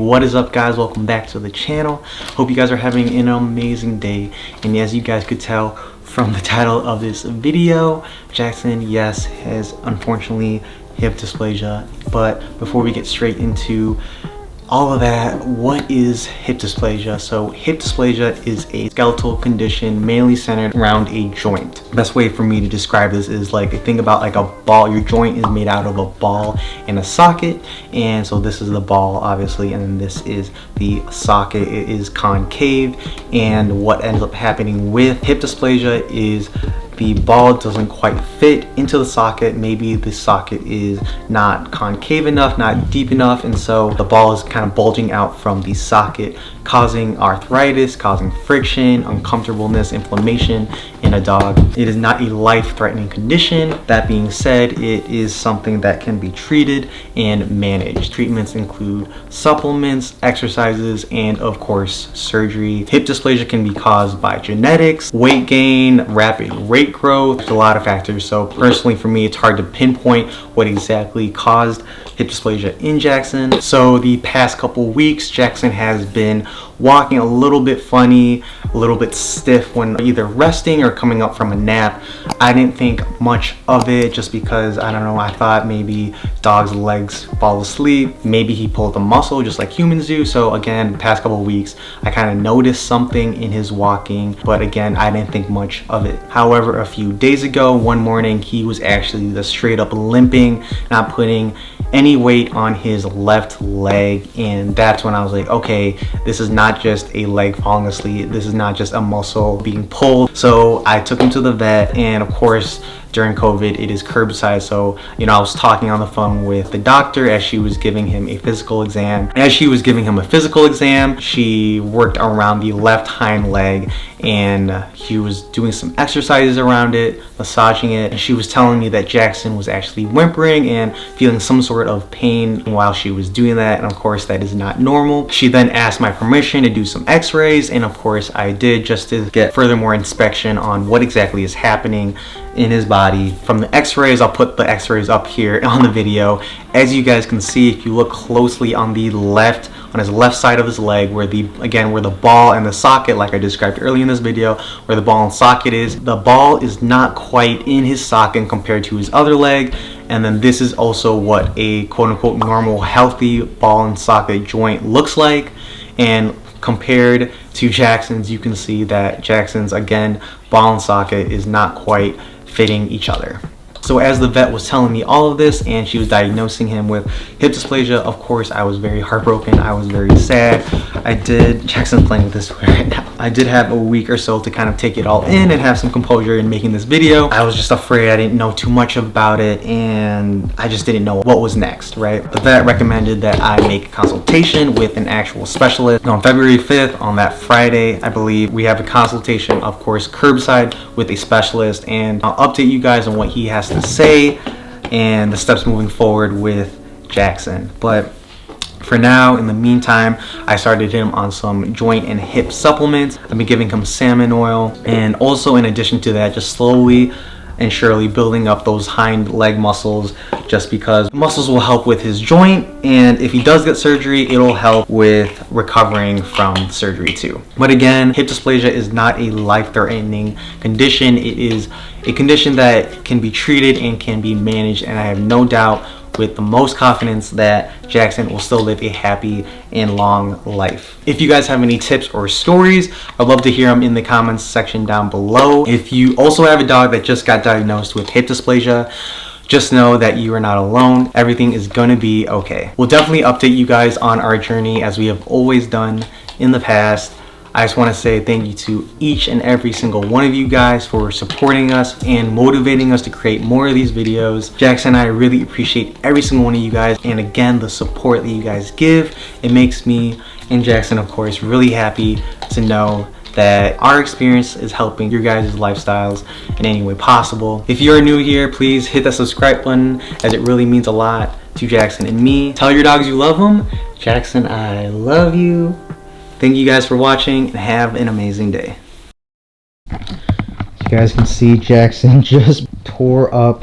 What is up, guys? Welcome back to the channel. Hope you guys are having an amazing day. And as you guys could tell from the title of this video, Jaxon, yes, has unfortunately hip dysplasia. But before we get straight into all of that, what is hip dysplasia? So hip dysplasia is a skeletal condition mainly centered around a joint. Best way for me to describe this is like, think about like a ball. Your joint is made out of a ball and a socket, and so this is the ball obviously, and then this is the socket. It is concave, and what ends up happening with hip dysplasia is the ball doesn't quite fit into the socket. Maybe the socket is not concave enough, not deep enough, and so the ball is kind of bulging out from the socket, causing arthritis, causing friction, uncomfortableness, inflammation in a dog. It is not a life-threatening condition. That being said, it is something that can be treated and managed. Treatments include supplements, exercises, and of course surgery. Hip dysplasia can be caused by genetics, weight gain, rapid rate growth. There's a lot of factors. So personally for me, it's hard to pinpoint what exactly caused hip dysplasia in Jaxon. So the past couple weeks, Jaxon has been walking a little bit funny, a little bit stiff when either resting or coming up from a nap. I didn't think much of it just because, I don't know, I thought maybe dog's legs fall asleep. Maybe he pulled a muscle just like humans do. So again, the past couple of weeks, I kind of noticed something in his walking, but again, I didn't think much of it. However, a few days ago, one morning, he was actually just straight up limping, not putting any weight on his left leg, and that's when I was like, okay, this is not just a leg falling asleep, this is not just a muscle being pulled. So I took him to the vet, and of course during COVID it is curbside, so I was talking on the phone with the doctor as she was giving him a physical exam. As she was giving him a physical exam, she worked around the left hind leg, and she was doing some exercises around it, massaging it, and she was telling me that Jaxon was actually whimpering and feeling some sort of pain while she was doing that, and of course that is not normal. She then asked my permission to do some x-rays, and of course I did, just to get furthermore inspection on what exactly is happening in his body. From the x-rays, I'll put the x-rays up here on the video. As you guys can see, if you look closely on the left, on his left side of his leg, where the ball and the socket, like I described earlier in this video, where the ball and socket is, the ball is not quite in his socket compared to his other leg. And then this is also what a quote-unquote normal healthy ball and socket joint looks like. And compared to Jaxon's, you can see that Jaxon's, again, ball and socket is not quite fitting each other. So as the vet was telling me all of this and she was diagnosing him with hip dysplasia, of course I was very heartbroken. I was very sad. Jaxon's playing with this right now. I did have a week or so to kind of take it all in and have some composure in making this video. I was just afraid. I didn't know too much about it, and I just didn't know what was next, right? The vet recommended that I make a consultation with an actual specialist. On February 5th, on that Friday, I believe, we have a consultation, of course, curbside with a specialist, and I'll update you guys on what he has to say and the steps moving forward with Jaxon. But for now, in the meantime, I started him on some joint and hip supplements. I've been giving him salmon oil, and also in addition to that, just slowly and surely building up those hind leg muscles, just because muscles will help with his joint, and if he does get surgery, it'll help with recovering from surgery too. But again, hip dysplasia is not a life-threatening condition. It is a condition that can be treated and can be managed, and I have no doubt with the most confidence that Jaxon will still live a happy and long life. If you guys have any tips or stories, I'd love to hear them in the comments section down below. If you also have a dog that just got diagnosed with hip dysplasia, just know that you are not alone. Everything is gonna be okay. We'll definitely update you guys on our journey as we have always done in the past. I just want to say thank you to each and every single one of you guys for supporting us and motivating us to create more of these videos. Jaxon and I really appreciate every single one of you guys, and again, the support that you guys give. It makes me and Jaxon, of course, really happy to know that our experience is helping your guys' lifestyles in any way possible. If you're new here, please hit that subscribe button, as it really means a lot to Jaxon and me. Tell your dogs you love them. Jaxon, I love you. Thank you guys for watching, and have an amazing day. You guys can see Jaxon just tore up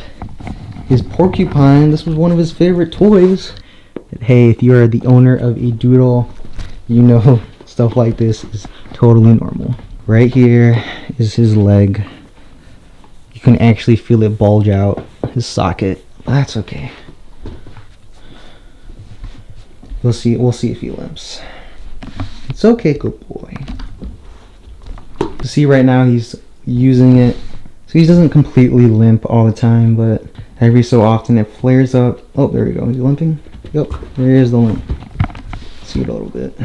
his porcupine. This was one of his favorite toys. Hey, if you are the owner of a doodle, you know stuff like this is totally normal. Right here is his leg. You can actually feel it bulge out his socket. That's okay. We'll see if he limps. It's okay, good boy. You see right now he's using it so he doesn't completely limp all the time, but every so often it flares up. Oh, there we go. Is he limping? Yep, there is the limp. See it a little bit.